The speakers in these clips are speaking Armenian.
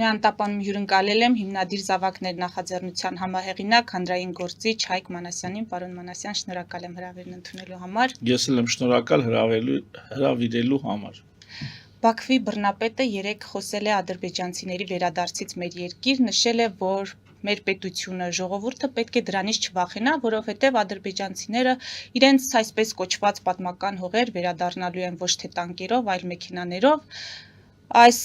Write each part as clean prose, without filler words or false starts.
Նոյանտապանում հյուրընկալել եմ հիմնադիր զավակներ նախաձեռնության համահեղինակ հանրային գործիչ Հայկ Մանասյանին, պարոն Մանասյան, շնորհակալ եմ հրավերն ընդունելու համար։ Ես էլ եմ շնորհակալ հրավիրելու համար։ Բաքվի բռնապետը երեկ խոսել է ադրբեջանցիների վերադարձից մեր երկիր, նշել է, որ մեր պետությունը, ժողովուրդը պետք է դրանից չվախենա, որովհետև ադրբեջանցիները իրենց այսպես կոչված պատմական հողեր վերադառնալու են ոչ թե տանկերով, այլ մեքենաներով։ Այս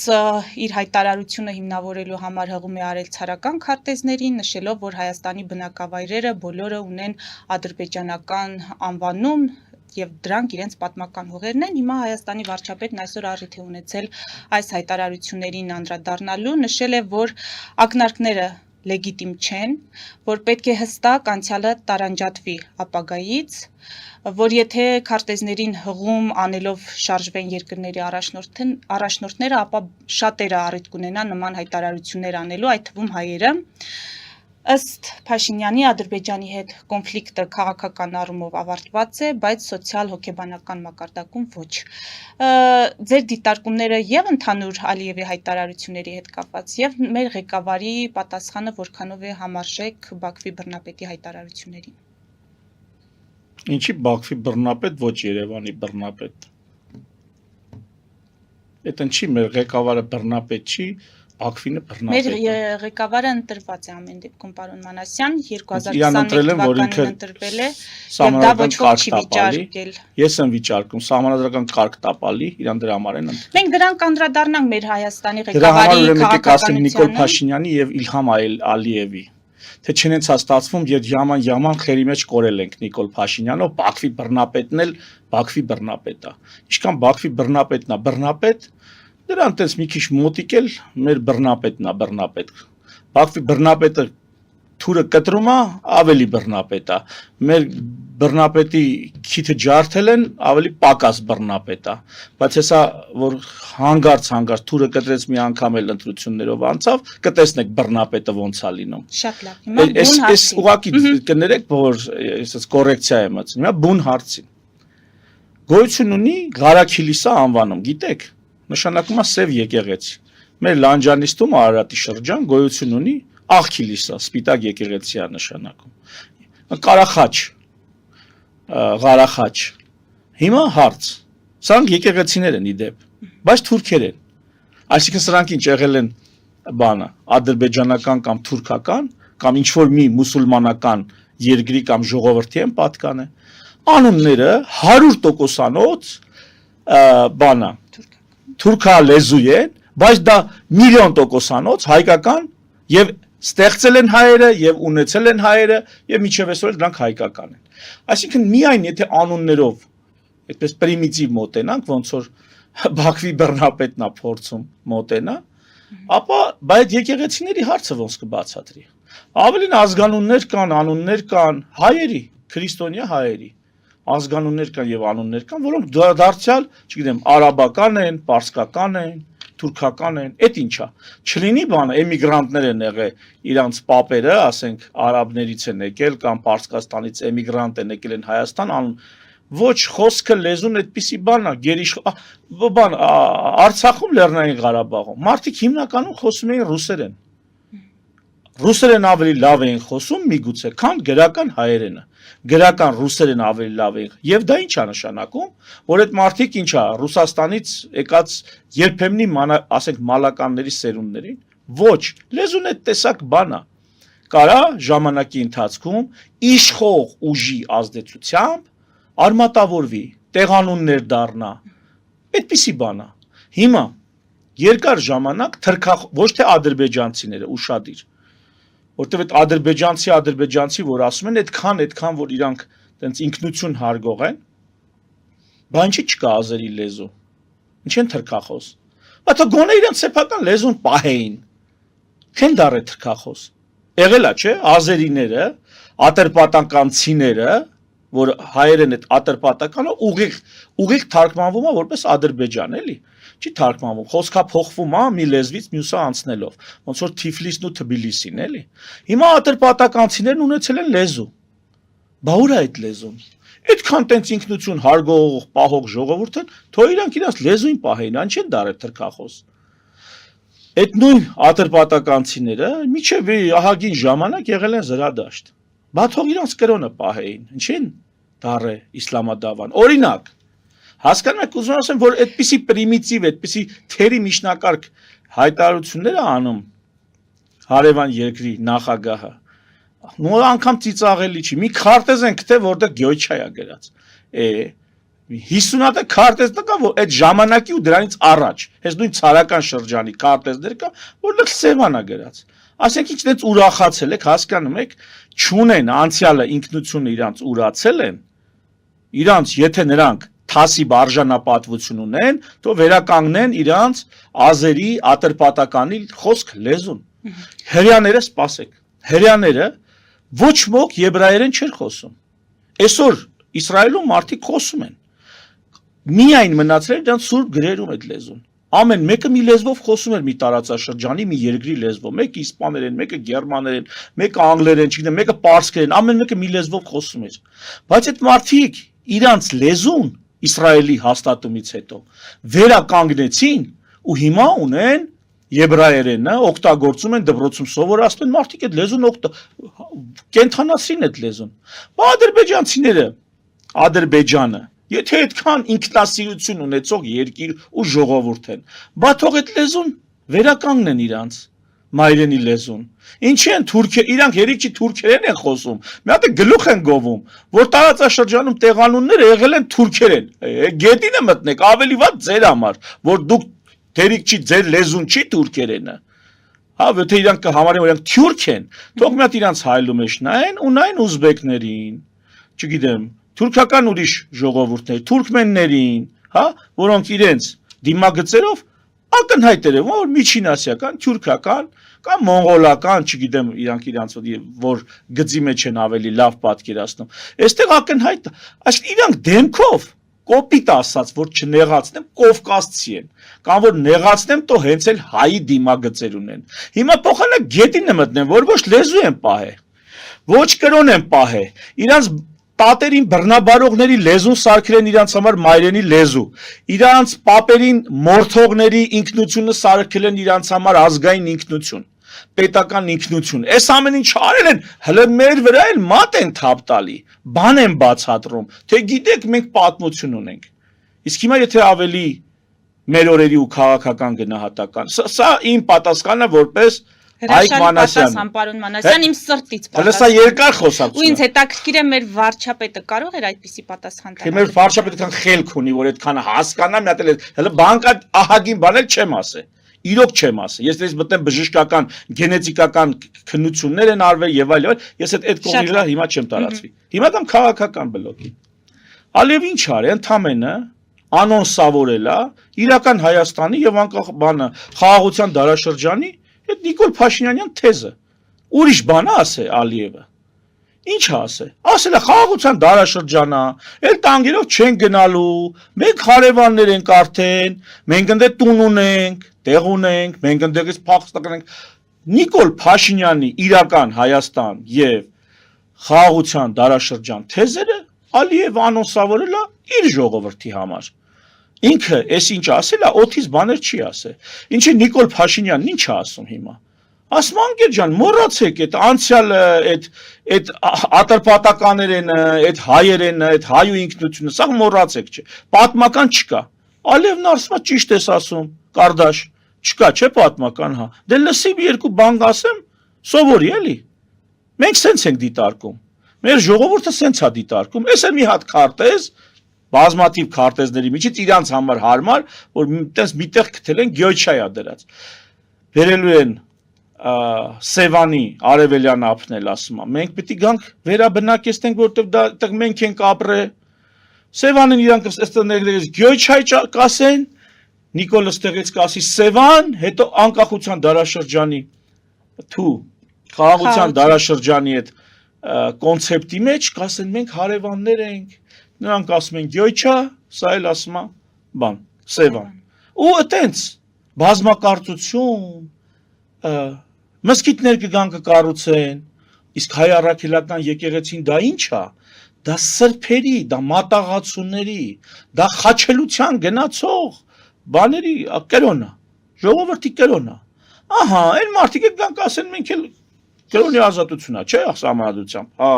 իր հայտարարությունը հիմնավորելու համար հղում է արելցարական քարտեզներին, նշելով, որ Հայաստանի բնակավայրերը բոլորը ունեն ադրբեջանական անվանում եւ դրանք իրենց պատմական հողերն են։ Հիմա Հայաստանի վարչապետն այսօր առիթ է ունեցել այս հայտարարություններին անդրադառնալու, նշել է, որ ակնարկները լեգիտիմ չեն, որ պետք է հստակ անցյալը տարանջատվի ապագայից, որ եթե քարտեզներին հղում անելով շարժվեն երկրների առաջնորդները, ապա շատերը առիթ կունենա նման հայտարարություններ անելու, այդ թվում հայերը։ Ըստ Փաշինյանի Ադրբեջանի հետ կոնֆլիկտը քաղաքական առումով ավարտված է, բայց սոցիալ-հոգեբանական մակարդակում ոչ։ Ձեր դիտարկումները եւ ընդհանուր Ալիևի հայտարարությունների հետ կապված եւ մեր ղեկավարի պատասխանը որքանով է համարժեք Բաքվի բռնապետի հայտարարություններին։ Ինչի Բաքվի բռնապետ, ոչ Երևանի բռնապետ։ Այդ ինչի մեր ղեկավարը բռնապետ չի, Բաքվինը բռնապետ է։ Մեր ղեկավարը ընտրված է ամեն դեպքում, պարոն Մանասյան, 2021 թվականին ընտրվել է եւ դա ոչ ոք չի վիճարկել։ Ես եմ վիճարկում, սահմանադրական կարգ տապալի, իրան դրա համար են ընտրել։ Մենք դրանք անդրադառնանք մեր Հայաստանի ղեկավարի քաղաքականությանը։ Նիկոլ Փաշինյանի եւ Իլհամ Ալիևի թե չնենց հաստատվում եւ yaman խերի մեջ կորել ենք Նիկոլ Փաշինյանով, Բաքվի բռնապետն էլ Բաքվի բռնապետ է։ Ինչքան Բաքվի բռնապետն է բռնապետ, դրան տես մի քիչ մոտիկ էլ մեր բռնապետն է բռնապետ։ Բաքվի բռնապետը թուրը կտրում է, ավելի բռնապետ է։ Մեր բռնապետի քիթը ջարդել են, ավելի պակաս բռնապետ է։ Բայց հեսա որ հանգարց թուրը կտրեց մի անգամ էլ ընտրություններով անցավ, կտեսնեք բռնապետը ոնց է լինում։ Շատ լավ։ Հիմա բուն հարցին։ Այս ուղղակի կներեք, որ այսպես կոռեկցիա եմ ածում։ Հիմա բուն հարցին։ Գոյություն ունի Ղարաքիլիսա անվանում, գիտեք, նշանակում է սև եկեղեցի։ Մեր Լանջանիստում Արարատի շրջան գոյություն ունի Աղքիլիսա, սպիտակ եկեղեցի է նշանակում։ Ղարախաչ, Ղարախաչ։ Հիմա հարց։ Սրանք եկեղեցիներ են իդեպ, բայց թուրքեր են։ Այսինքն սրանք ինչ եղել են բանը, ադրբեջանական կամ թուրքական կամ ինչ որ մի մուսուլմանական երկրի կամ ժողովրդի են պատկանել։ Անունները 100%-անոց բանը թուրքալեզու են, բայց դա 1,000,000%-անոց հայկական եւ ստեղծել են հայերը եւ ունեցել են հայերը եւ միջև այսօր դրանք հայկական են։ Այսինքն միայն եթե անուններով այդպես պրիմիտիվ մոտենանք, ոնց որ Բաքվի բռնապետն է փորձում մոտենա, ապա բայց եկեղեցիների հարցը ոնց կբացատրի։ Ավելին ազգանուններ կան, անուններ կան հայերի, քրիստոնյա հայերի։ Ազգանուններ կան եւ անուններ կան, որոնք դարձյալ, չգիտեմ, արաբական են, պարսկական են, թուրքական են, այդ ինչա։ Չլինի բանը, էմիգրանտներ են եղել, իրանց պապերը, ասենք, արաբներից են եկել կամ Պարսկաստանից էմիգրանտ են եկել են Հայաստան, ոչ խոսքը լեզուն այդպիսի բան է, բան Արցախում, Լեռնային Ղարաբաղում, մարդիկ հիմնականում խոսում էին ռուսերեն։ Ռուսերեն ավելի լավ էին խոսում միգուցե, քան գրական հայերենը։ Գրական ռուսերեն ավելի լավ էին։ Եվ դա ինչ է նշանակում, որ այդ մարդիկ ինչա, Ռուսաստանից եկած երբեմնի ասենք մալականների սերունդներին, ոչ, լեզուն այդ տեսակ բան է։ Կարա ժամանակի ընթացքում իշխող ուժի ազդեցությամբ արմատավորվի, տեղանուններ դառնա։ Այդպիսի բան է։ Հիմա երկար ժամանակ ոչ թե ադրբեջանցիները ուշադիր, որտեւ այդ ադրբեջանցի, որ ասում են, այդքան, որ իրանք տենց ինքնություն հարգող են, բան չի չկա ազերի լեզու, ինչ են թրքախոս, բայց գոնե իրանք սեփական լեզուն պահեին, քեն դառը թրքախոս, եղելա չէ, ազերիները, ատրպատականցիները, որ հայերեն այդ ատրպատականը ուղիղ թարգմանվում է որպես Ադրբեջան, էլի, չի թարգմանվում, խոսքա փոխվում է մի լեզվից մյուսը անցնելով, ոնց որ Թիֆլիսն ու Թբիլիսին, էլի։ Հիմա ատրպատականցիներն ունեցել են լեզու։ Բա ուր է այդ լեզուն։ Այդքան տենց ինքնություն հարգող, պահող ժողովուրդը, թող իրանք իրաց լեզուին պահեին, այն չեն դարել թրքախոս։ Այդ նույն ատրպատականցիները միջև ահագին ժամանակ եղել են զրադաշտ։ Բա թող իրանց կրոնը պահեին, ինչին դառը իսլամադավան։ Օրինակ, հասկանում եք, ուզում ասեմ, որ այդպիսի պրիմիտիվ, այդպիսի թերի միջնակարգ հայտարարությունները անում հարևան երկրի նախագահը։ Նոր անգամ ծիծաղելի չի։ Մի քարտեզ են գտե, որտեղ գյոյչա է գրած։ 50 հատ քարտեզ տկա, որ այդ ժամանակի ու դրանից առաջ, հենց նույն ցարական շրջանի քարտեզներ կա, որտեղ Սևանա գրած։ Ասենք ինչ դից ուրախացել եք, հասկանում եք, չունեն անցյալը ինքնությունը իրանց ուրացել են, իրանց եթե նրանք թասիբ արժանապատվություն ունեն, то վերականգնեն իրանց ազերի ատրպատականի խոսք լեզուն։ Հрьяաները սպասեք։ Հрьяաները ոչ ոք եբրայերեն չէր խոսում։ Այսօր Իսրայելում մարդիկ խոսում են։ Միայն մնացել դրանց սուրբ գրերում այդ լեզուն։ Ամեն մեկը մի լեզվով խոսում էր մի տարածաշրջանի մի երկրի լեզվով, մեկը իսպաներեն, մեկը գերմաներեն, մեկը անգլերեն, չգիտեմ, մեկը պարսկերեն, ամեն մեկը մի լեզվով խոսում էր։ Բայց այդ մարդիկ իրանց լեզուն Իսրայելի հաստատումից հետո վերականգնեցին ու հիմա ունեն եբրայերենը, օգտագործում են դպրոցում սովորացնում են մարդիկ այդ լեզուն կենթանացրին այդ լեզուն։ Բա ադրբեջանցիները, Ադրբեջանը եթե այդքան ինքնասիրություն ունեցող երկիր ու ժողովուրդ են, բա թող այդ լեզուն վերականգնեն իրանց մայրենի լեզուն։ Ինչի են թուրքեր, իրանք երիքի թուրքերեն են խոսում։ Մի հատ գլուխ են գովում, որ տարածաշրջանում տեղանունները եղել են թուրքերեն։ Գետինը մտնեք, ավելի վատ ձեր համար, որ դուք դերիք չի ձեր լեզուն չի թուրքերենը։ Հա, եթե իրանք կհամարեն, որ իրանք թուրք են, թող մի հատ իրանց հայլու մեջ նայեն ու նայեն ուզբեկներին, չգիտեմ, թուրքական ուրիշ ժողովուրդներ, թուրքմեններին, հա, որոնք իրենց դիմագծերով ակնհայտ էր, որ միջինասիական, թուրքական կամ մոնղոլական, չգիտեմ, իրանք որ գծի մեջ են ավելի լավ պատկերացնում։ Այստեղ ակնհայտ, այսինքն իրանք դեմքով կոպիտ ասած, որ չնեղացնեմ, կովկասցի են, կամ որ նեղացնեմ, то հենց էլ հայի դիմագծեր ունեն։ Հիմա փոխանակ գետինը մտնեն, որ ոչ լեզու են պահե, ոչ կրոն են պահե, իրանց Տատերին բռնաբարողների լեզուն սարքել են իրանց համար մայրենի լեզու, իրանց պապերին մորթողների ինքնությունը սարքել են իրանց համար ազգային ինքնություն, պետական ինքնություն։ Այս ամեն ինչ արել են, հələ մեր վրա էլ մատ են թափ տալի, բան են բացատրում, թե գիտեք մենք պատմություն ունենք։ Իսկ հիմա եթե ավելի մեր օրերի ու քաղաքական գնահատական, սա իմ պատասխանը որպես Հայկ Մանասյան, պարոն Մանասյան, իմ սրտից պատասխան։ Հələ սա երկար խոսակցություն։ Ու ինձ հետաքրքիր է մեր վարչապետը կարող էր այդպիսի պատասխան տալ։ Մեր վարչապետը քան խելք ունի, որ այդքան հասկանա, մի հատ էլ հələ բանկա ահագին բան էլ չեմ ասել։ Իրոք չեմ ասել։ Ես դες մտեմ բժշկական, գենետիկական քննություններ են արվել եւ այլ, ես այդ կողմի վրա հիմա չեմ տարածվի։ Հիմա կամ քաղաքական բլոկի։ Ալիև ինչ արի, ընդամենը անոնսավորելա իրական Հայաստանի եւ անկախ բանը խաղաղության դարաշրջանի այդ Նիկոլ Փաշինյանյան թեզը։ Ուրիշ բան ասե Ալիևը։ Ինչ ասե։ Ասել է խաղաղության դարաշրջանա, այլ տանգերով չեն գնալու, մենք հարևաններ ենք արդեն, մենք ընդ տուն ունենք, տեղ ունենք, մենք ընդդեղից փախստակ ենք։ Նիկոլ Փաշինյանի իրական Հայաստան եւ խաղաղության դարաշրջան թեզերը Ալիևը անոնսավորել է իր ժողովրդի համար։ Ինքը էս ինչ ասել է, օթից բաներ չի ասել։ Ինչի Նիկոլ Փաշինյանն ինչ է ասում հիմա։ Ասում անգեր ջան, մոռացեք այդ անցյալը, այդ ատրպատականերենը, այդ հայերենը, այդ հայու ինքնությունը, սա մոռացեք չէ։ Պատմական չկա։ Ալիևն ասում է ճիշտ ես ասում, Կարդաշ, չկա, չէ պատմական, հա։ Դե լսի մի երկու բան ասեմ, սովորի էլի։ Մենք սենց ենք դիտարկում։ Մեր ժողովուրդը սենց է դիտարկում։ Էս է մի հատ քարտեզ բազմաթիվ քարտեզների միջից իրանց համար հարմար, որ միտեղ գտել են գյոյչայա դրած։ Վերելու են Սևանի արևելյան ափնել ասում է։ Մենք պետք է գանք վերաբնակեցնենք, որտեղ դա մենք ենք ապրե։ Սևանին իրանք այստեղից գյոյչայ կասեն, Նիկոլը ստեղից կասի Սևան, հետո անկախության դարաշրջանի թու խաղաղության դարաշրջանի այդ կոնցեպտի մեջ կասեն մենք հարևաններ ենք։ Նրանք ասում են գյոյչա, սա էլ ասում է բան, Սևան։ Ու այտենց բազմակարծություն, մզկիթներ կգան կկառուցեն, իսկ հայ առաքելական եկեղեցին դա ինչ է։ Դա սրբերի, դա մատաղացուների, դա խաչելության գնացող բաների կրոնա, ժողովրդի կրոնա։ Ահա, այն մարդիկ կգանք ասեն մենք էլ կրոնի ազատությունա, չէ, սահմանադրությամբ։ Հա,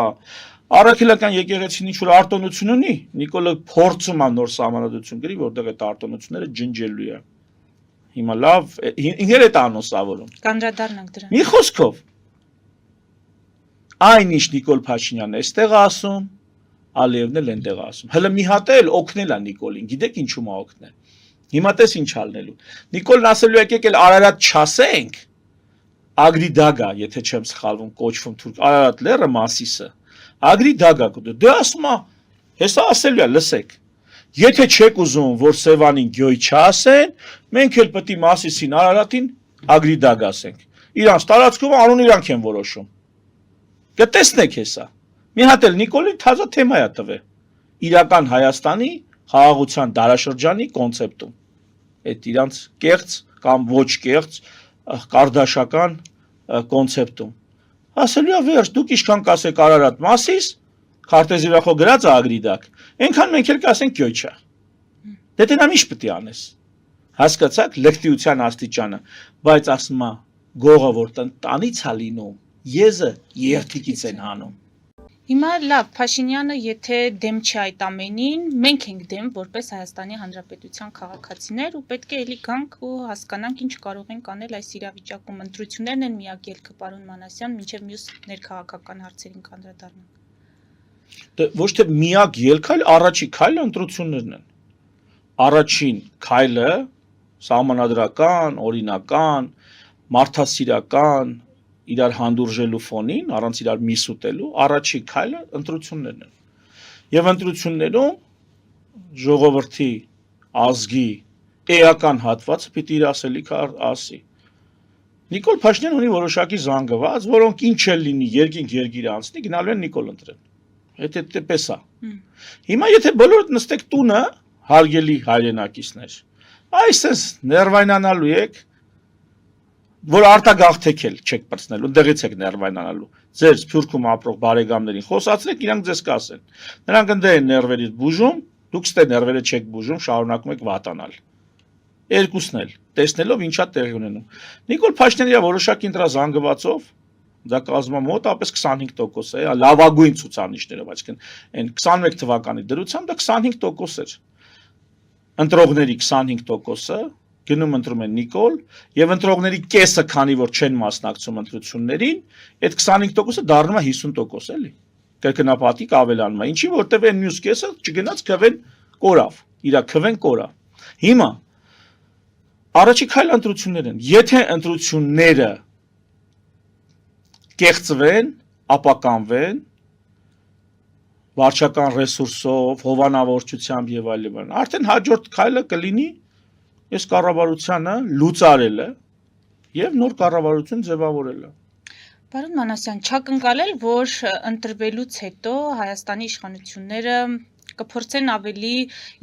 առաքելական եկեղեցին ինչ որ արտոնություն ունի, Նիկոլը փորձում է նոր սահմանադրություն գրի, որտեղ այդ արտոնությունները ջնջելու է։ Հիմա լավ, ինքեր է տանոսավորում։ Կանդրադառնանք դրան։ Մի խոսքով այնիշ Նիկոլ Փաշինյանն է այստեղ ասում, Ալիևն էլ այնտեղ ասում։ Հələ մի հատ էլ օգնել է Նիկոլին, գիտեք ինչու՞ մա օգնել։ Հիմա տես ինչ ալնելու։ Նիկոլն ասելու եկեք էլ Արարատ չասենք, Ագրիդագա, եթե չեմ սխալվում, կոչվում թուրք Արարատ լեռը Մասիսը։ Ագրիդագա դե ասում է, հեսա ասելու է, լսեք։ Եթե չեք ուզում, որ Սևանին գյոյ չասեն, մենք էլ պետք է Մասիսին Արարատին Ագրիդագա ասենք։ Իրանց տարածքում անուն իրանք են որոշում։ Կտեսնեք հեսա։ Մի հատ էլ Նիկոլին թազա թեմա է տվել։ Իրական Հայաստանի խաղաղության դարաշրջանի կոնցեպտում։ Այդ իրանց կեղծ կամ ոչ կեղծ կարդաշական կոնցեպտում։ Ասելու է վերջ, դուք ինչքան կասեք Արարատ Մասիս, քարտեզի վրա խո գրած է Ագրիդակ, այնքան մենք էլ կասենք Գյոյչա։ Դե դենա ինչ պետք է անես։ Հասկացաք լեկտիության աստիճանը, բայց ասում է գողը որ տնտանից է լինում, եզը երթիկից են հանում։ Հիմա լավ, Փաշինյանը եթե դեմ չի այդ ամենին, մենք ենք դեմ որպես Հայաստանի Հանրապետության քաղաքացիներ ու պետք է էլի գանք ու հասկանանք ինչ կարող ենք անել այս իրավիճակում։ Ընտրություններն են միակ ելքը, պարոն Մանասյան, մինչև մյուս ներքաղաքական հարցերին կանդրադառնանք։ Դե ոչ թե միակ ելքը, այլ առաջի քայլը ընտրություններն են։ Առաջին քայլը սահմանադրական, օրինական, մարդասիրական իրար հանդուրժելու ֆոնին, առանց իրար միս ուտելու, առաջի քայլը ընտրություններն են։ Եվ ընտրություններում ժողովրդի ազգի էական հատվածը պիտի իր ասելիքը ասի։ Նիկոլ Փաշինյանն ունի որոշակի զանգված, որոնք ինչ էլ լինի, երկինք երկիր անցնի, գնալու են Նիկոլ ընտրեն։ Այդ պես է։ Հիմա եթե բոլորդ նստեք տունը, հարգելի հայրենակիցներ, այսպես ներվայնանալու եք, որ արտագաղթեք էլ չեք պրծնելու, ընդեղից եք ներվայնանալու, ձեր սփյուռքում ապրող բարեկամներին խոսացրեք, իրանք ձեզ կասեն, նրանք ընդ են ներվերից բուժում, դուք ստե ներվերը չեք բուժում, շարունակում եք վատանալ, երկուսն էլ, տեսնելով ինչա տեղի ունենում, Նիկոլ Փաշինյանը իր որոշակի ընտրազանգվածով, դա կազմում է մոտավորապես 25% է, լավագույն ցուցանիշներով, այսինքն այն 21 թվականի դրությամբ դա 25% էր, ընտրողների 25%-ը գնում ընտրում են Նիկոլ եւ ընտրողների կեսը, քանի որ չեն մասնակցում ընտրություններին, այդ 25%-ը դառնում է 50% էլի։ Կրկնապատիկ ավելանում է։ Ինչի որտեւ այն մյուս կեսը չգնաց քվեն կորավ, իրա քվեն կորավ։ Հիմա առաջի քայլ ընտրություններ են։ Եթե ընտրությունները կեղծվեն, ապականվեն, վարչական ռեսուրսով, հովանավորչությամբ եւ այլն, արդեն հաջորդ քայլը կլինի այս կառավարությանը լուծարելը եւ նոր կառավարություն ձևավորելը։ Պարոն Մանասյան, չակնկալել, որ ընտրվելուց հետո Հայաստանի իշխանությունները կփորձեն ավելի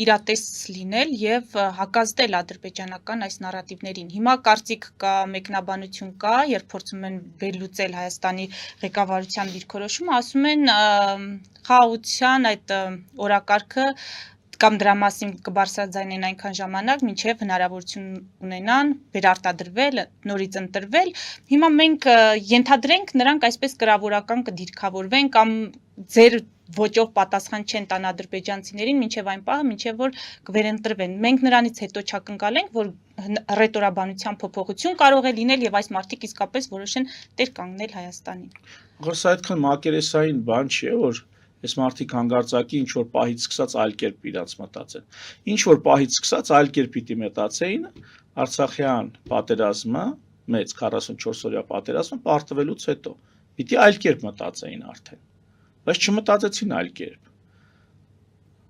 իրատես լինել եւ հակազդել ադրբեջանական այս նարատիվներին։ Հիմա կարծիք կա, մեկնաբանություն կա, երբ փորձում են վերլուծել Հայաստանի ղեկավարության դիրքորոշումը, ասում են խաղաղության այդ օրակարգը կամ դրա մասին կբարձրաձայնեն այնքան ժամանակ, մինչև հնարավորություն ունենան վերարտադրվել, նորից ընտրվել։ Հիմա մենք ենթադրենք նրանք այսպես կրավորական կդիրքավորվեն կամ ձեր ոճով պատասխան չեն տան ադրբեջանցիներին մինչև այն պահը, մինչև որ կվերընտրվեն։ Մենք նրանից հետո չակնկալենք, որ ռետորաբանության փոփոխություն կարող է լինել եւ այս մարդիկ իսկապես որոշեն տեր կանգնել Հայաստանին։ Ղրսա այդքան մակերեսային բան չի, որ այս մարդիկ հանգարցակի ինչ որ պահից սկսած այլ կերպ իրաց մտածեն։ Ինչ որ պահից սկսած այլ կերպ պիտի մտածեին Արցախյան պատերազմը, մեծ 44-օրյա պատերազմը պարտվելուց հետո։ Պիտի այլ կերպ մտածեին արդեն։ Բայց չմտածեցին այլ կերպ։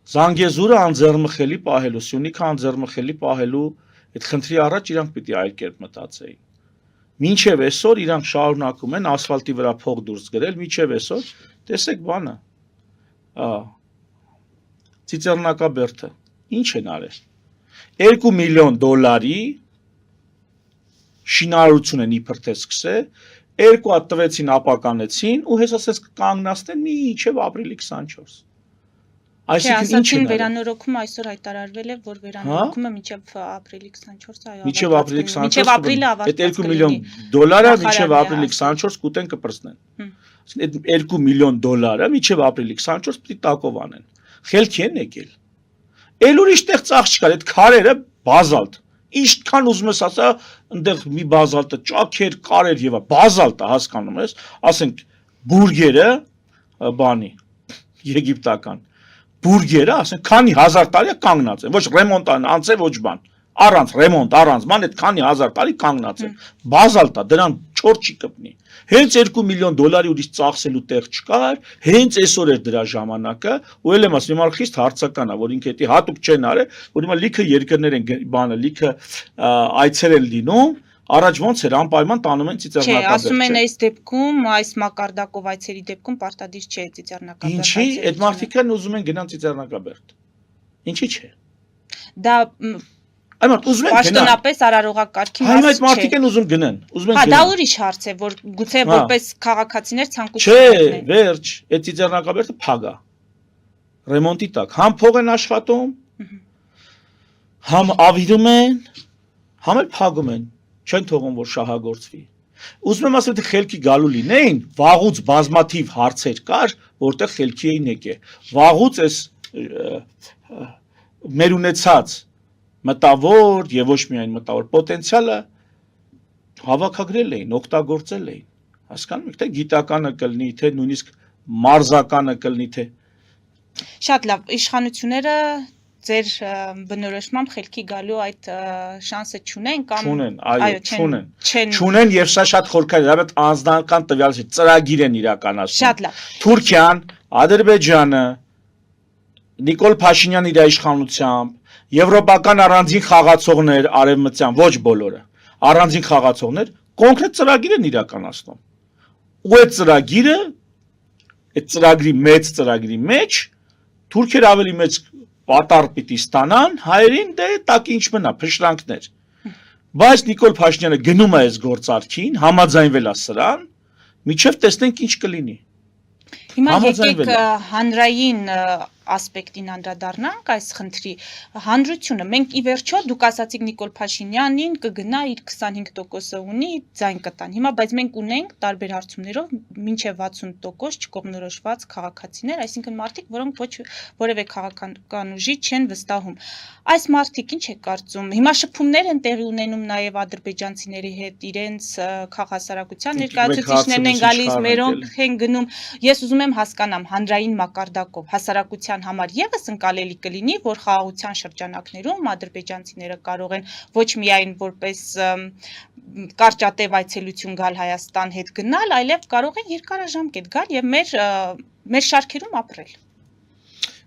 Զանգեզուրը անձեռմխելի պահելու, Սյունիքը անձեռմխելի պահելու այդ խնդրի առաջ իրանք պիտի այլ կերպ մտածեին։ Մինչև այսօր իրանք շարունակում են ասֆալտի վրա փող դուրս գրել, մինչև այսօր տեսեք բանը։ Ծիծեռնակաբերդը ինչ են արել։ 2 միլիոն դոլարի շինարարություն են իբր թե սկսել, 2 հատ տվեցին ապականեցին ու հեսա ասես կանգնացնեն մինչև ապրիլի 24։ Այսինքն ինչ ասացին են արել։ վերանորոգումը այսօր հայտարարվել է, որ վերանորոգումը մինչև ապրիլի 24-ը այո, Մինչև ապրիլի 24 մինչև ապրիլը այդ ավարտված 2 միլիոն դոլարը մինչև Նախարարն է ապրիլի ասել։ 24 կուտեն կպրծնեն։ Այսինքն այդ 2 միլիոն դոլարը մինչև ապրիլի 24 պիտի տակով անեն։ Խելքի են եկել։ Էլ ուրիշ տեղ ծախ չկար, այդ քարերը բազալտ։ Ինչքան ուզում ես ասա, այնտեղ մի բազալտը ճաքեր, կարեր եւ բազալտը հասկանում ես, ասենք բուրգերը բանի եգիպտական բուրգերը, ասենք քանի հազար տարի է կանգնած են, ոչ ռեմոնտ անց է, ոչ բան։ Առանց ռեմոնտ, առանց բան այդ քանի հազար տարի կանգնած են։ Բազալտա դրան չոր չի կպնի։ Հենց 2 միլիոն դոլարի ուրիշ ծախսելու տեղ չկար, հենց այսօր էր դրա ժամանակը, ու ել եմ ասում, հիմա խիստ հարցական է, որ ինքը դա հատուկ չեն արել, որ հիմա լիքը երկրներ են բանը, լիքը այցեր են լինում, առաջ ոնց էր անպայման տանում են Չէ, ծիծեռնակաբերդ։ ասում են այս դեպքում, այս մակարդակով այցերի դեպքում պարտադիր չէ ծիծեռնակաբերդ։ Ինչի այդ մարդիկն ուզում են գնան ծիծեռնակաբերդ։ Ինչի՞ չէ։ Դա Այմարդ ուզում են գնան։ պաշտոնապես արարողակարգի Հայ այդ մաս չէ։ մարդիկ են ուզում գնան, ուզում են Հա, դա գնան։ ուրիշ հարց է, որ գուցե Հա։ որպես քաղաքացիներ ցանկություն Չէ, ունեն։ վերջ, այդ ծիծեռնակաբերդը փագ է։ Ռեմոնտի տակ, համ փող են աշխատում, համ ավիրում են, համ էլ փագում են, չեն թողում որ շահագործվի։ Ուզում եմ ասել, թե խելքի գալու լինեին, վաղուց բազմաթիվ հարցեր կար, որտեղ խելքի էին եկել։ Վաղուց էս մեր ունեցած մտավոր եւ ոչ միայն մտավոր պոտենցիալը հավաքագրել էին, օգտագործել էին։ Հասկանում եք, թե գիտականը կլինի, թե նույնիսկ մարզականը կլինի, թե Շատ լավ, իշխանությունները ձեր բնորոշմամբ խելքի գալու այդ շանսը չունեն կամ չունեն, այո, չունեն։ չեն Չունեն եւ սա շատ խորքար է, դա անձնական տվյալ չէ, ծրագիր են իրականացնում։ Շատ լավ։ Թուրքիան, Ադրբեջանը, Նիկոլ Փաշինյանը իր իշխանությամբ, եվրոպական առանձին խաղացողներ, արևմտյան, ոչ բոլորը, առանձին խաղացողներ կոնկրետ ծրագիր են իրականացնում։ Ու այդ ծրագիրը, այդ ծրագրի մեծ ծրագրի մեջ թուրքերը ավելի մեծ պատառ պիտի ստանան, հայերին դե տակ ինչ մնա, փշրանքներ։ Բայց Նիկոլ Փաշինյանը գնում է այս գործարքին, համաձայնվել է սրան, միջև տեսնենք ինչ կլինի։ Հիմա եկեք Համաձայնվել է։ հանրային ասպեկտին անդրադառնանք այս խնդրի հանրությունը մենք ի վերջո դուք ասացիք Նիկոլ Փաշինյանին կգնա իր 25%-ը ունի ձայն կտան հիմա բայց մենք ունենք տարբեր հարցումներով մինչև 60% չկողմնորոշված քաղաքացիներ այսինքն մարդիկ որոնք ոչ որևէ քաղաքական ուժի չեն վստահում այս մարդիկ ինչ է կարծում հիմա շփումներ են տեղի ունենում նաև ադրբեջանցիների հետ իրենց քաղաքասարակության ներկայացուցիչներն են գալիս մերոնք են գնում ես ուզում եմ հասկանամ հանրային մակարդակով հասարակության համար եւս ընկալելի կլինի, որ խաղաղության շրջանակներում ադրբեջանցիները կարող են ոչ միայն որպես կարճատև այցելություն գալ Հայաստան հետ գնալ, այլև կարող են երկարաժամկետ գալ եւ մեր շարքերում ապրել։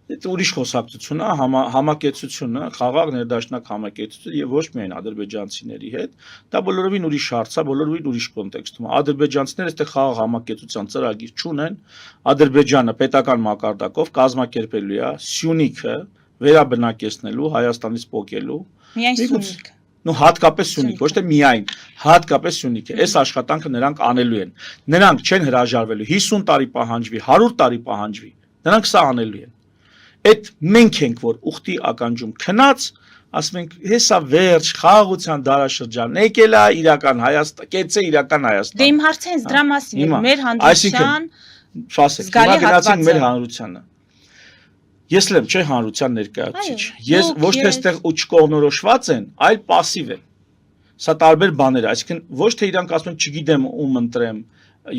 Դա ուրիշ խոսակցություն է, համակեցությունը, խաղաղ ներդաշնակ համակեցություն եւ ոչ միայն ադրբեջանցիների հետ, դա բոլորովին ուրիշ հարց է, բոլորովին ուրիշ կոնտեքստում է։ Ադրբեջանցիները այստեղ խաղաղ համակեցության ծրագիր չունեն, Ադրբեջանը պետական մակարդակով կազմակերպելու է Սյունիքը վերաբնակեցնելու, Հայաստանից փոկելու։ Միայն Սյունիքը։ Ну հատկապես Սյունիք, ոչ թե միայն, հատկապես Սյունիքը, այս աշխատանքը նրանք անելու են։ Նրանք չեն հրաժարվելու 50 տարի պահանջվի, 100 տարի պահանջվի։ Նրանք սա անելու են։ Այդ մենք ենք որ ուխտի ականջում քնած, ասում ենք, հեսա վերջ խաղաղության դարաշրջան, եկել է իրական Հայաստան, կեցե իրական Հայաստան։ Դե իմ հարցը հենց դրա մասին է, մեր հանրության Հիմա գնացինք մեր հանրությանը։ Ես լեմ չէ հանրության ներկայացուցիչ։ Ես ոչ թե այստեղ ու չկողմնորոշված են, այլ пассив են։ Սա տարբեր բաներ է, այսինքն ոչ թե իրանք ասում են չգիտեմ ում ընտրեմ,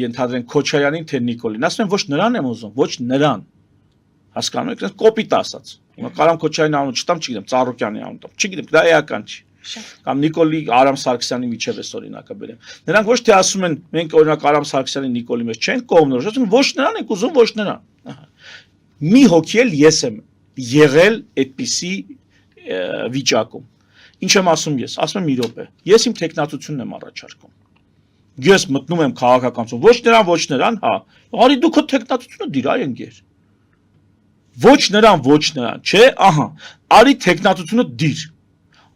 ենթադրեն Քոչարյանին թե Նիկոլին, ասում են ոչ նրան եմ ուզում, ոչ նրան։ Հասկանում եք, կոպիտ ասած։ Հիմա Կարամ Քոչարյանի անունը չտամ, չգիտեմ, Ծառուկյանի անունը տամ, չգիտեմ, դա էական չի։ Կամ Նիկոլի Արամ Սարգսյանի միջև էս օրինակը բերեմ։ Նրանք ոչ թե ասում են մենք օրինակ Արամ Սարգսյանի Նիկոլի մեջ չենք կողմնորոշում, ոչ նրան ենք ուզում, ոչ նրան։ Մի հոգի էլ ես եմ եղել այդպիսի վիճակում։ Ինչ եմ ասում ես, ասում եմ մի րոպե։ Ես իմ տեխնատությունն եմ առաջարկում։ Ես մտնում եմ քաղաքականություն, ոչ նրան, հա։ Արի դու քո տեխնատությունը դիր, այ ընկեր։ Ոչ նրան, չէ, ահա, արի տեխնատությունը դիր։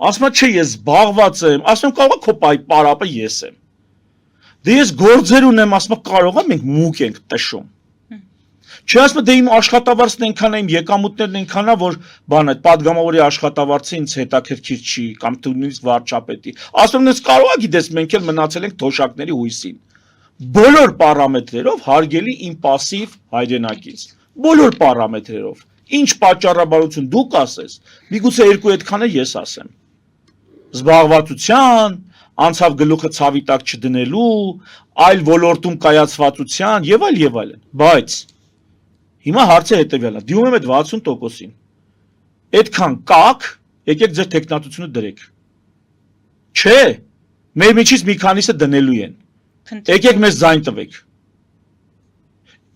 Ասում եմ, չէ, ես զբաղված եմ, ասում եմ, կարող է քո պարապը ես եմ։ Դե ես գործեր ունեմ, ասում եմ, կարող է մենք մուկ ենք տշում։ Չի ասում դե իմ աշխատավարձն այնքան է, իմ եկամուտներն այնքան է, որ բան այդ падգամավորի աշխատավարձը ինձ հետաքրքիր չի կամ նույնիսկ վարչապետի։ Ասում ես կարող է գիտես մենք էլ մնացել ենք թոշակների հույսին։ Բոլոր պարամետրերով հարգելի իմ пассив հայրենակից։ Բոլոր պարամետրերով։ Ինչ պատճառաբանություն դու կասես, միգուցե երկու այդքանը ես ասեմ։ Զբաղվածության, անցավ գլուխը ցավի տակ չդնելու, այլ ոլորտում կայացվածության եւ այլն։ Բայց հիմա հարցը հետեւյալն է. դիմում եմ այդ 60%-ին։ Այդքան կակ, եկեք ձեր տեխնատությունը դրեք։ Չէ, մեր միջից մի քանիսը դնելու են։ Եկեք մեզ ձայն տվեք։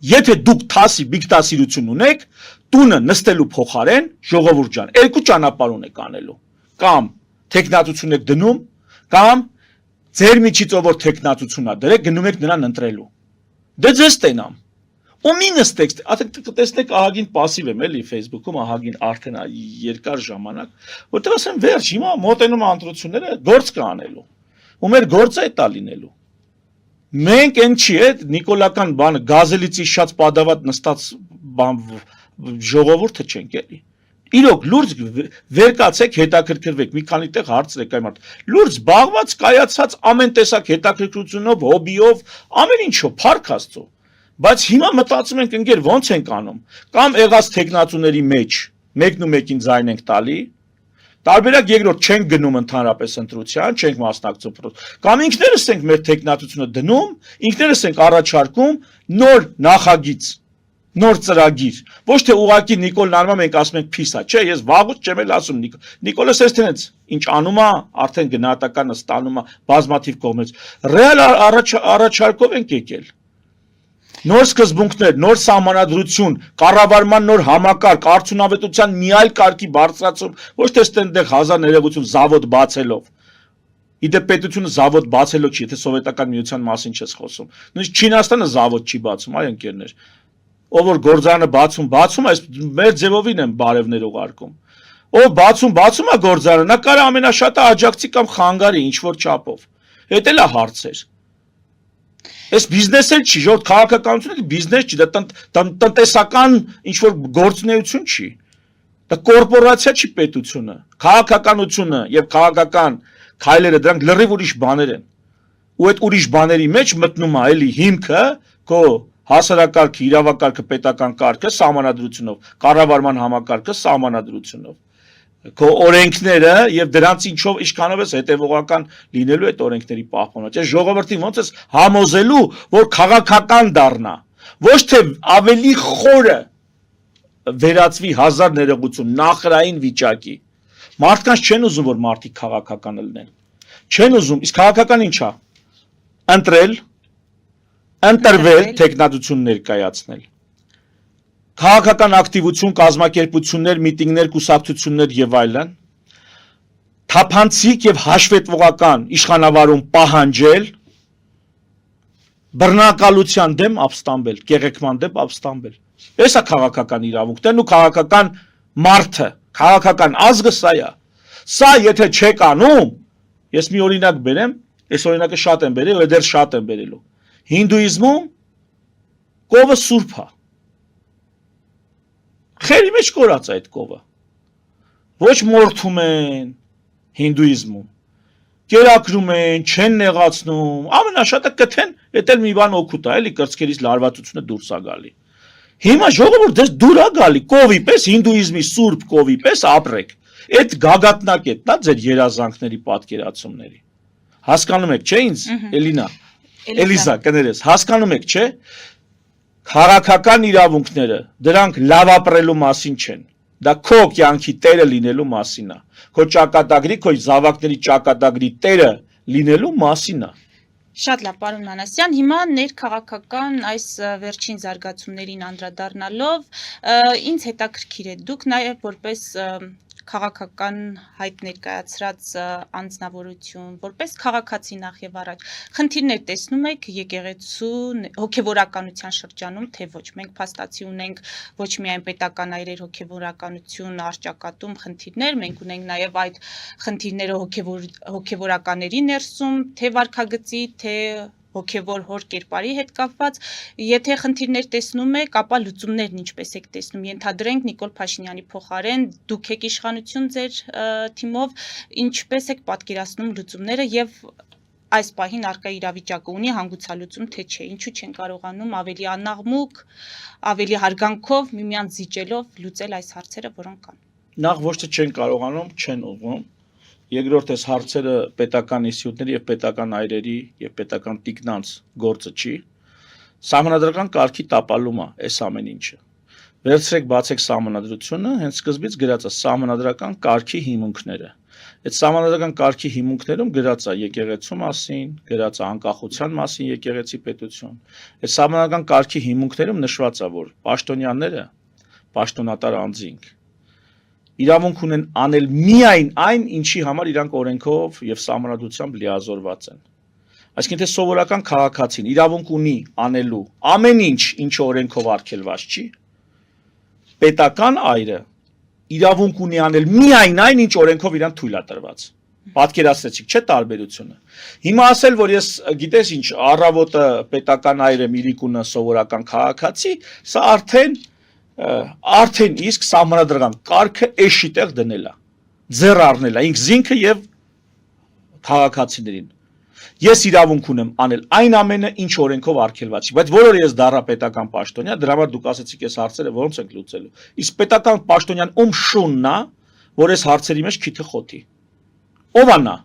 Եթե դուք թասի բիգտասիրություն ունեք, տունը նստելու փոխարեն ժողովուրդ ջան, երկու ճանապարհ ունեք անելու։ Կամ տեխնատություն եք դնում, կամ ձեր միջից ով որ տեխնատությունա դրեք, գնում եք նրան ընտրելու։ Դե ձեզ տենամ։ Ու մի նստեք, տեսնեք ահագին пассив եմ էլի Facebook-ում, ահագին արդեն երկար ժամանակ, որտեղ ասեմ վերջ, հիմա մոտենում ընտրությունները գործ կանելու։ Ու մեր գործը է տա լինելու։ Մենք այն չի է նիկոլական բանը գազելիցի շատ падավատ նստած ժողովուրդը չենք էլի։ Իրոք լուրջ վերկացեք, հետաքրքրվեք, մի քանի տեղ հարցրեք այ մարդ։ Լուրջ զբաղված, կայացած ամեն տեսակ հետաքրքրությունով, հոբիով, ամեն ինչով, փառք Աստծո։ Բայց հիմա մտածում ենք ընկեր ո՞նց ենք անում։ Կամ եղած տեխնատուների մեջ մեկն ու մեկին ձայն ենք տալի։ Տարբերակ երկրորդ չենք գնում ընդհանրապես ընտրության, չենք մասնակցում։ Կամ ինքներս ենք մեր տեխնատությունը դնում, ինքներս ենք առաջարկում նոր նախագիծ, նոր ծրագիր։ Ոչ թե ուղակի Նիկոլն անում է, մենք ասում ենք փիսա, չէ, ես վաղուց չեմ էլ ասում Նիկոլը սեստենց ինչ անում է, արդեն գնահատականը ստանում է բազմաթիվ կողմից։ Ռեալ առաջարկով ենք եկել։ Նոր սկզբունքներ, նոր սահմանադրություն, կառավարման նոր համակարգ, արդյունավետության մի այլ կարգի բարձրացում, ոչ թե ստենդեղ հազար ներողություն զավոդ բացելով։ Իդե պետությունը զավոդ բացելով չի, եթե սովետական միության մասին չես խոսում։ Նույնիսկ Չինաստանը զավոդ չի բացում, այ ընկերներ։ Ով որ գործարանը բացում, այս մեր ձևովին են բարևներ ուղարկում։ Ով բացում է գործարանը, նա կարա ամենաշատը աջակցի կամ խանգարի ինչ որ չափով։ Էդ էլ է հարցեր։ Այս բիզնես էլ չի, ժողովուրդ քաղաքականությունը բիզնես չի, դա տնտեսական ինչ որ գործունեություն չի։ Դա կորպորացիա չի պետությունը, քաղաքականությունը եւ քաղաքական քայլերը դրանք լրիվ ուրիշ բաներ են։ Ու այդ ուրիշ բաների մեջ մտնում է էլի հիմքը, քո հասարակարգը, իրավակարգը, պետական կարգը սահմանադրությունով, կառավարման համակարգը սահմանադրությունով։ Քո օրենքները եւ դրանց ինչով ինչքանով է հետեւողական լինելու այդ օրենքների պահպանումը։ Այս ժողովրդին ոնց է համոզելու, որ քաղաքական դառնա, ոչ թե ավելի խորը վերածվի հազար ներողություն նախրային վիճակի։ Մարդկանց չեն ուզում, որ մարդիկ քաղաքական լինեն։ Չեն ուզում, իսկ քաղաքական ինչա։ Ընտրել, ընտրվել, տեխնատություն ներկայացնել։ Քաղաքական ակտիվություն, կազմակերպություններ, միտինգներ, կուսակցություններ եւ այլն, թափանցիկ եւ հաշվետվողական իշխանավարում պահանջել, բռնակալության դեմ ապստամբել, կեղեքման դեմ ապստամբել։ Էսա քաղաքական իրավունքներն ու քաղաքական մարդը, քաղաքական ազգը սա է։ Սա եթե չեք անում, ես մի օրինակ բերեմ, այս օրինակը շատ եմ բերել, ու դեռ շատ եմ բերելու։ Հինդուիզմում կովը սուրբ է։ Խերի մեջ կորած է այդ կովը։ Ոչ մորթում են հինդուիզմում։ Կերակրում են, չեն նեղացնում, ամենաշատը կթեն, էդ էլ մի բան օգուտ է, էլի կրծքերից լարվածությունը դուրս է գալի։ Հիմա ժողովուրդ դες դուր է գալի, կովի պես, հինդուիզմի սուրբ կովի պես ապրեք։ Այդ գագաթնակետն է ձեր երազանքների պատկերացումների։ Հասկանում եք, չէ՞ ինձ, Էլինա։ Էլիզա, կներես, հասկանում եք, չէ՞։ Քաղաքական իրավունքները դրանք լավ ապրելու մասին չեն։ Դա քո կյանքի տերը լինելու մասին է։ Քո ճակատագրի, քո զավակների ճակատագրի տերը լինելու մասին է։ Շատ լավ, պարոն Մանասյան, հիմա ներքաղաքական այս վերջին զարգացումներին անդրադառնալով, ինձ հետաքրքիր է դուք նաև որպես քաղաքական հայտ ներկայացրած անձնավորություն, որպես քաղաքացի նախ եւ առաջ, խնդիրներ տեսնում եք եկեղեցու հոգեվորականության շրջանում, թե ոչ։ Մենք փաստացի ունենք ոչ միայն պետական այրեր հոգեվորականություն արճակատում խնդիրներ, մենք ունենք նաև այդ խնդիրները հոգեվորականների ներսում, թե վարքագծի, թե հոգևոր հոր կերպարի հետ կապված, եթե խնդիրներ տեսնում եք, ապա լուծումներն ինչպես եք տեսնում։ Ենթադրենք Նիկոլ Փաշինյանի փոխարեն դուք եք իշխանություն ձեր թիմով, ինչպես եք պատկերացնում լուծումները եւ այս պահին արկա իրավիճակը ունի հանգուցալուծում թե չէ, ինչու չեն կարողանում ավելի անաղմուկ, ավելի հարգանքով միմյանց զիջելով լուծել այս հարցերը, որոնք կան։ Նախ ոչ թե չեն կարողանում, չեն ուզում։ Երկրորդ այս հարցերը պետական ինստիտուտների եւ պետական այրերի եւ պետական տիկնանց գործը չի։ Սահմանադրական կարգի տապալում է այս ամեն ինչը։ Վերցրեք, բացեք սահմանադրությունը, հենց սկզբից գրած է սահմանադրական կարգի հիմունքները։ Այդ սահմանադրական կարգի հիմունքներում գրած է եկեղեցու մասին, գրած է անկախության մասին եկեղեցի պետություն։ Այդ սահմանադրական կարգի հիմունքներում նշված է, որ պաշտոնյաները, պաշտոնատար անձինք իրավունք ունեն անել միայն այն, ինչի համար իրանք օրենքով եւ սահմանադրությամբ լիազորված են։ Այսինքն թե սովորական քաղաքացին իրավունք ունի անելու ամեն ինչ, ինչը օրենքով արգելված չի, պետական այրը իրավունք ունի անել միայն այն, ինչ օրենքով իրան թույլ է տրված։ Պատկերացրեցիք, չէ՞ տարբերությունը։ Հիմա ասել, որ ես գիտես ինչ, առավոտը պետական այրը Միրիկունը սովորական քաղաքացի, սա արդեն իսկ սահմանադրական կարգը էշի տեղ դնել է, ձեռ առնել է ինք զինքը եւ քաղաքացիներին։ Ես իրավունք ունեմ անել այն ամենը, ինչ օրենքով արգելված չի, բայց որը ես դառա պետական պաշտոնյա, դրա համար դուք ասեցիք, այս հարցերը ոնց ենք լուծելու։ Իսկ պետական պաշտոնյան ում շունն է, որ այս հարցերի մեջ քիթը խոթի։ Ո՞վ է նա։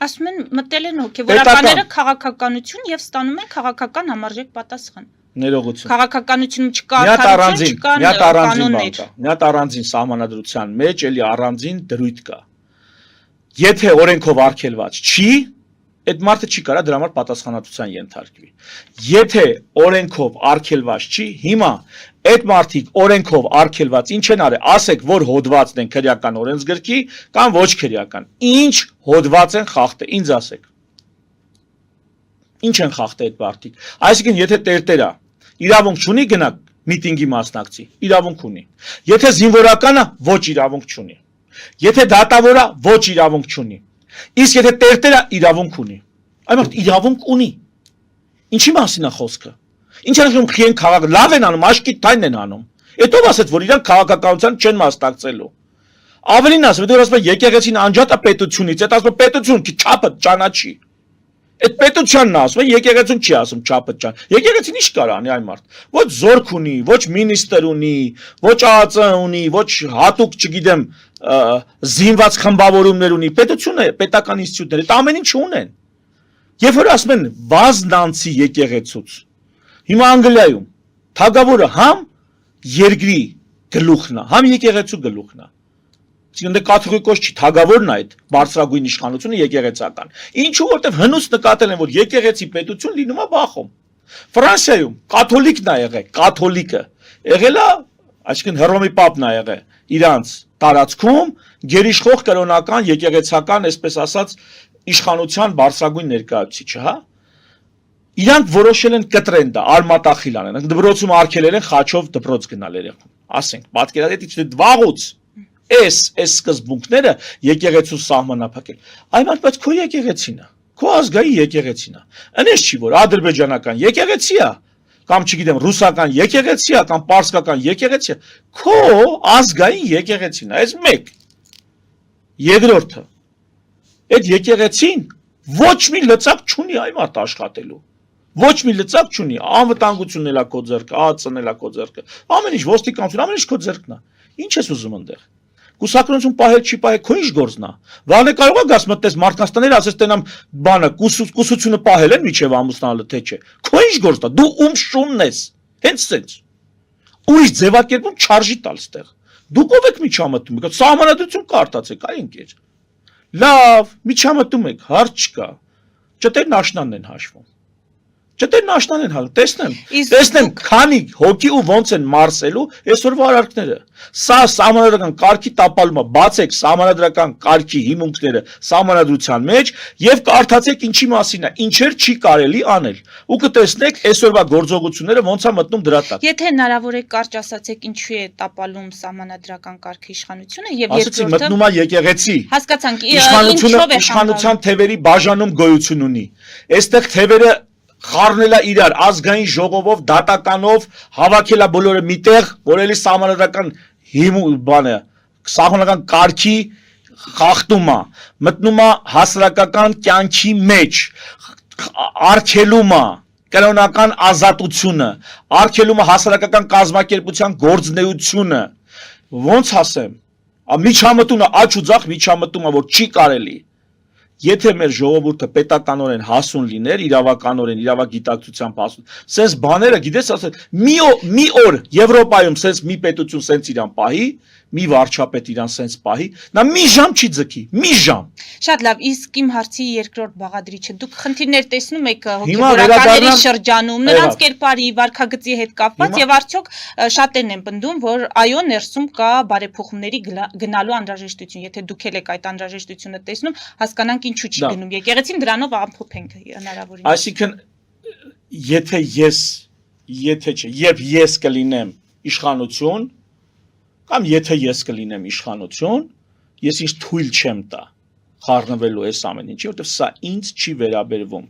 Ասում են մտել են հոգեվորականները քաղաքականություն եւ ստանում են քաղաքական համարժեք պատասխան։ Ներողություն։ Քաղաքականությունում չկա արդարություն, չկան կանոններ։ Մի հատ առանձին սահմանադրության մեջ էլի առանձին դրույթ կա։ Եթե օրենքով արգելված չի, այդ մարդը չի կարա դրա համար պատասխանատվության ենթարկվի։ Եթե օրենքով արգելված չի, հիմա այդ մարդիկ օրենքով արգելված ինչ են արել, ասեք, որ հոդվածն են քրեական օրենսգրքի կամ ոչ քրեական։ Ինչ հոդված են խախտել, ինձ ասեք։ Ինչ են խախտել այդ մարդիկ։ Այսինքն, եթե տերտերա իրավունք չունի գնա միտինգի մասնակցի, իրավունք ունի։ Եթե զինվորականը ոչ իրավունք չունի։ Եթե դատավորը ոչ իրավունք չունի։ Իսկ եթե տերտերա իրավունք ունի, այմարդ իրավունք ունի։ Ինչի մասին է խոսքը։ Ինչ են անում քիեն քաղաք, լավ են անում, աշկիտ թայն են անում։ Էդ ով ասեց, որ իրանք քաղաքականության չեն մասնակցելու։ Ավելին ասում, դու ասում ես եկեղեցին անջատ է պետությունից, այդ ասում պետություն չի, չափը ճանաչի։ Այդ պետությանն ասում է, եկեղեցին չի ասում չափը ճան։ Եկեղեցին ինչ կարող անի այն մարդ։ Ոչ զորք ունի, ոչ մինիստր ունի, ոչ ԱԱԾ ունի, ոչ հատուկ, չգիտեմ, զինված խմբավորումներ ունի։ Պետությունը, պետական ինստիտուտներ, այդ ամեն ինչ ունեն։ Երբ որ ասում են վազնանցի եկեղեցուց, հիմա Անգլիայում թագավորը համ երկրի գլուխն է, համ եկեղեցու գլուխն է։ Դե կաթողիկոս չի, թագավորն է այդ բարձրագույն իշխանությունը եկեղեցական։ Ինչու որտեվ հնուց նկատել են, որ եկեղեցի պետություն լինում է բախում։ Ֆրանսիայում կաթոլիկն է եղել, կաթոլիկը եղել է, այսինքն Հռոմի պապն է եղել իրանց տարածքում գերիշխող կրոնական եկեղեցական, այսպես ասած, իշխանության բարձրագույն ներկայացուցիչը, հա։ Իրանք որոշել են կտրեն դա, արմատախիլ անեն, դպրոցում արգելել են խաչով դպրոց գնալ երեխուն։ Ասենք, պատկերացրեք, վաղուց Այս սկզբունքները եկեղեցու սահմանափակել։ Այմարդ, բայց քո եկեղեցին է, քո ազգային եկեղեցին է։ Այնպես չի, որ ադրբեջանական եկեղեցի է, կամ չգիտեմ, ռուսական եկեղեցի է, կամ պարսկական եկեղեցի է, քո ազգային եկեղեցին է, այս մեկ։ Երկրորդը, այդ եկեղեցին ոչ մի լծակ չունի այմարդ աշխատելու։ Ոչ մի լծակ չունի, անվտանգությունն էլ է քո ձեռքը, ԱԱԾ-ն էլ է քո ձեռքը, ամեն ինչ ոստիկանություն, ամեն ինչ քո ձեռքն է։ Ինչ ես ուզում այնտեղ։ Կուսակրություն պահել չի պահել, քո ինչ գործն է։ Վաղը կարող է գաս մտես մարդկանց տները, ասես տենամ բանը, կուսությունը պահել են միջև ամուսնալը թե չէ։ Քո ինչ գործն է, դու ում շունն ես։ Հենց սենց։ Ուրիշ ձևակերպում չարժի տալ ստեղ։ Դուք ով եք միջամտում եք, սահմանադրություն կարտացեք, այ ընկեր։ Լավ, միջամտում եք, հարց չկա։ Ճտերն աշնանն են հաշվում։ Ճտերն աշնան են հաշվում, տեսնեմ քանի հոգի ու ոնց են մարսելու այսօրվա արարքները։ Սա սահմանադրական կարգի տապալումը, բացեք սահմանադրական կարգի հիմունքները սահմանադրության մեջ եւ կարդացեք ինչի մասին է, ինչեր չի կարելի անել։ Ու կտեսնեք այսօրվա գործողությունները ոնց է մտնում դրա տակ։ Եթե հնարավոր է կարճ ասացեք ինչու է տապալում սահմանադրական կարգի իշխանությունը եւ երկրորդը մտնում է եկեղեցի։ Հասկացանք, իշխանության թևերի բաժանում գոյություն ունի։ Այստեղ թևերը խառնելա իրար ազգային ժողովով, դատականով, հավաքելա բոլորը միտեղ, որ էլի սահմանադրական բանը, սահմանական կարգի խախտում է, մտնում է հասարակական կյանքի մեջ, արգելում է կրոնական ազատությունը, արգելում է հասարակական կազմակերպության գործունեությունը, ոնց ասեմ, միջամտումը աճ ու ձախ միջամտումը, որ չի կարելի։ Եթե մեր ժողովուրդը պետականորեն հասուն լիներ, իրավականորեն, իրավագիտակցությամբ հասուն, սենց բաները, գիտես ասել, մի օր Եվրոպայում սենց մի պետություն սենց իրան պահի, մի վարչապետ իրան սենց պահի, նա մի ժամ չի ձգի, մի ժամ։ Շատ լավ, իսկ իմ հարցի երկրորդ բաղադրիչը, դուք խնդիրներ տեսնում եք հոգեվորականների շրջանում, նրանց կերպարի, վարքագծի հետ կապված եւ արդյոք շատերն են պնդում, որ այո, ներսում կա բարեփոխումների գնալու անհրաժեշտություն, եթե դուք եք այդ անհրաժեշտությունը տեսնում, հասկանանք ինչու չի գնում եկեղեցին, դրանով ամփոփենք հնարավորինս։ Այսինքն երբ ես կլինեմ իշխանություն, կամ եթե ես կլինեմ իշխանություն, ես ինձ թույլ չեմ տա խառնվելու այս ամեն ինչի, որովհետև սա ինձ չի վերաբերվում։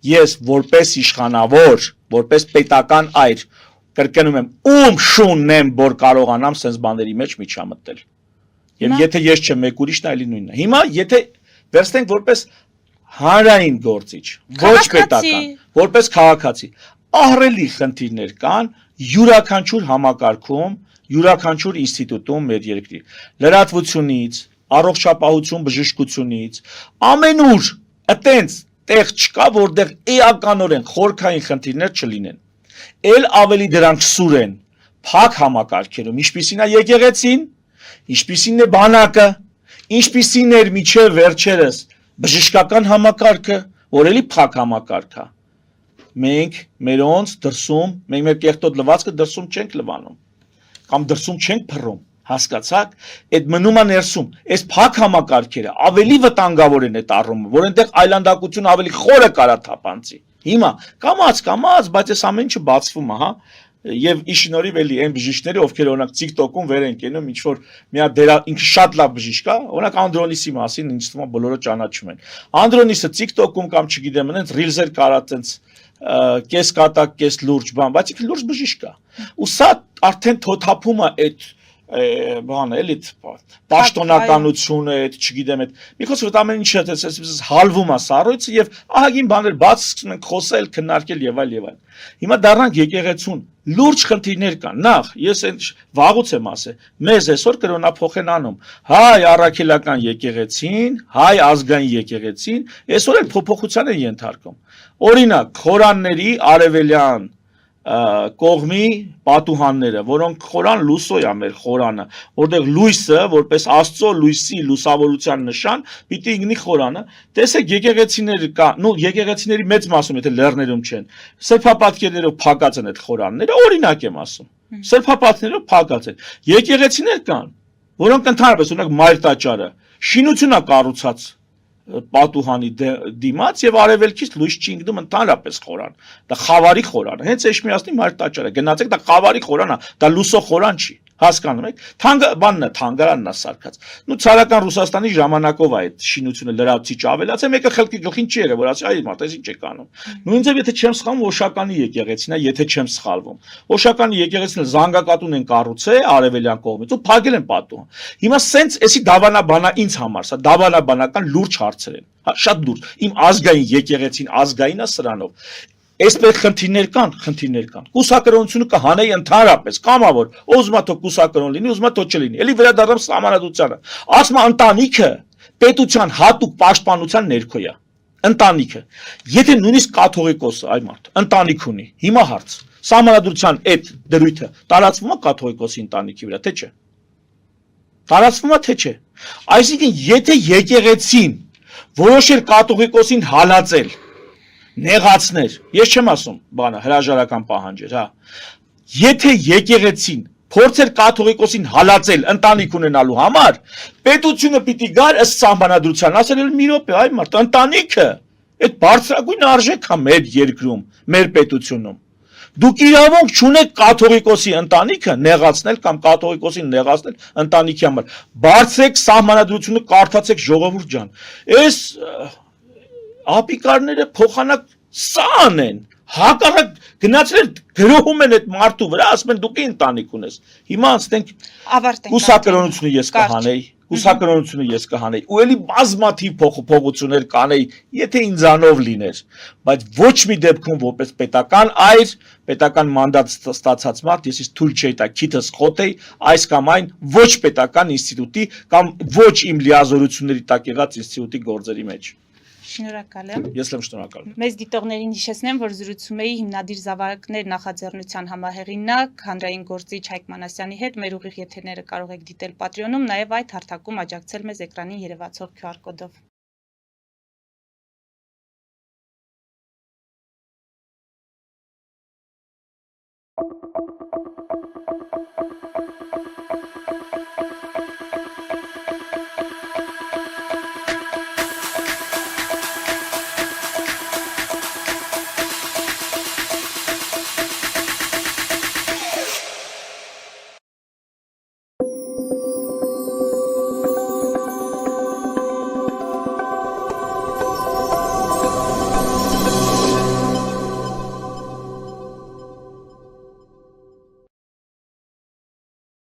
Ես որպես իշխանավոր, որպես պետական այր, կրկնում եմ, ում շունն եմ, որ կարողանամ սենց բաների մեջ միջամտել։ Եվ եթե ես չեմ, մեկ ուրիշն այլի նույնն է։ Հիմա եթե վերցնենք որպես հանրային գործիչ, ոչ պետական, որպես քաղաքացի, ահռելի խնդիրներ կան յուրաքանչյուր համակարգում, յուրաքանչյուր ինստիտուտում մեր երկրի, լրատվությունից, առողջապահություն բժշկությունից, ամենուր այտենց տեղ չկա, որտեղ էականորեն խորքային խնդիրներ չլինեն։ Էլ ավելի դրանք սուր են փակ համակարգերում, ինչպիսին է եկեղեցին, ինչպիսին է բանակը, ինչպիսին էր միջև վերջերս բժշկական համակարգը, որ էլի փակ համակարգ է։ Մենք մերոնց դրսում, մենք մեր կեղտոտ լվացքը դրսում չենք լվանում, կամ դրսում չենք փռում, հասկացաք, այդ մնում է ներսում, այս փակ համակարգերը ավելի վտանգավոր են այդ առումով, որ այնտեղ այլանդակություն ավելի խորը կարա թափանցի։ Հիմա կամաց, բայց այս ամեն ինչը բացվում է, հա, եւ ի շնորհիվ էլի այն բժիշկները, ովքեր օրինակ TikTok-ում վեր են կենում, ինչ որ մի հատ ինքը շատ լավ բժիշկ է, օրինակ Անդրոնիսի մասին ինձ թվում է բոլորը ճանաչում են։ Անդրոնիսը TikTok-ում կամ չգիտեմ, այնց ռիլզեր կարա տենց կես կատակ, կես լուրջ բան, բայց ինքը լուրջ բժիշկ է։ Ու սա արդեն թոթափում է այդ բանը, էլի պաշտոնականությունը, այդ չգիտեմ, այդ մի խոսքով ամեն ինչը այսպես հալվում է սառույցը եւ ահագին բաներ բաց սկսում են խոսել, քննարկել եւ այլ։ Հիմա դառնանք եկեղեցուն, լուրջ խնդիրներ կան։ Նախ, ես այն վաղուց եմ ասել, մեզ այսօր կրոնափոխ են անում հայ առաքելական եկեղեցին, հայ ազգային եկեղեցին, այսօր էլ փոփոխության են ենթարկում։ Օրինակ, խորանների արևելյան կողմի պատուհանները, որոնք խորան լուսո է մեր խորանը, որտեղ լույսը, որպես Աստծո լույսի լուսավորության նշան, պիտի ինգնի խորանը, տեսեք եկեղեցիներ կա, եկեղեցիների մեծ մասում, եթե լեռներում չեն, սրբապատկերներով փակած են այդ խորանները, օրինակ եմ ասում, սրբապատկերներով փակած են, եկեղեցիներ կան, որոնք ընդհանրապես, օրինակ Մայր տաճարը, շինություն է կառուցած պատուհանի դիմաց եւ արևելքից լույս չի ընկնում ընդհանրապես խորան, դա խավարի խորան է, հենց Էշմիածնի Մայր տաճարը, գնացեք, դա խավարի խորան է, դա լուսո խորան չի, հասկանում եք, բանն է, թանգարանն է սարքած, ցարական Ռուսաստանի ժամանակով է այդ շինությունը լրացիչ ավելացել, մեկը խելքի գլխին չի եղել, որ ասի, այ մարդ, այս ինչ եք անում, նույնիսկ եթե չեմ սխալվում, Օշականի եկեղեցին է, եթե չեմ սխալվում, Օշականի եկեղեցին զանգակատուն են կառուցել արևելյան կողմից ու փակել են պատուհան, հիմա սենց էսի դավանաբանա ինձ համար, սա դավանաբանական լուրջ հարցեր են, շատ լուրջ, իմ ազգային եկեղեցին ազգային է սրանով, այսպես խնդիրներ կան, կուսակրոնությունը կհանեի ընդհանրապես, կամավոր, ուզում է թող կուսակրոն լինի, ուզում է թող չլինի, էլի վերադառնամ սահմանադրությանը, ասում է ընտանիքը պետության հատուկ պաշտպանության ներքո է, ընտանիքը, եթե նույնիսկ կաթողիկոսը, այ մարդ, ընտանիք ունի, հիմա հարց, սահմանադրության այդ դրույթը տարածվում է կաթողիկոսի ընտանիքի վրա, թե չէ, տարածվում է, թե չէ, այսինքն եթե եկեղեցին որոշեր կաթողիկոսին հալածել, նեղացներ, ես չեմ ասում բանը, հրաժարական պահանջեր, հա, եթե եկեղեցին փորձեր կաթողիկոսին հալածել ընտանիք ունենալու համար, պետությունը պիտի գար ըստ սահմանադրության, ասել էլ մի րոպե, այ մարդ, ընտանիքը, այդ բարձրագույն արժեք է մեր երկրում, մեր պետությունում, դուք իրավունք չունեք կաթողիկոսի ընտանիքը նեղացնել կամ կաթողիկոսին նեղացնել ընտանիքի համար, բարձրեք սահմանադրությունը կարդացեք ժողովուրդ ջան, այս ապիկարները փոխանակ Սա անեն, հակառակ գնացել գրոհում են այդ մարդու վրա, ասում են դու ի ընտանիք ունես։ Հիմա անցնենք Ավարտենք կուսակրոնությունը ես Կարճ։ կհանեի, կուսակրոնությունը ես կհանեի, ու էլի բազմաթիվ փոփոխություններ կանեի, եթե ինձանով լիներ, բայց ոչ մի դեպքում որպես պետական այր, պետական մանդատ ստացած մարդ, ես թույլ չէի տա քիթս խոթեի այս կամ այն ոչ պետական ինստիտուտի կամ ոչ իմ լիազորությունների տակ եղած ինստիտուտի գործերի մեջ։ Շնորհակալ եմ։ Ես եմ շնորհակալ։ Մեծ դիտողներին հիշեցնեմ, որ զրուցում էի հիմնադիր Զավակներ նախաձեռնության համահեղինակ հանրային գործիչ Հայկ Մանասյանի հետ։ Մեր ուղիղ եթերները կարող եք դիտել Patreon-ում, նաև այդ հարթակում աջակցել մեզ էկրանին երևացող QR կոդով։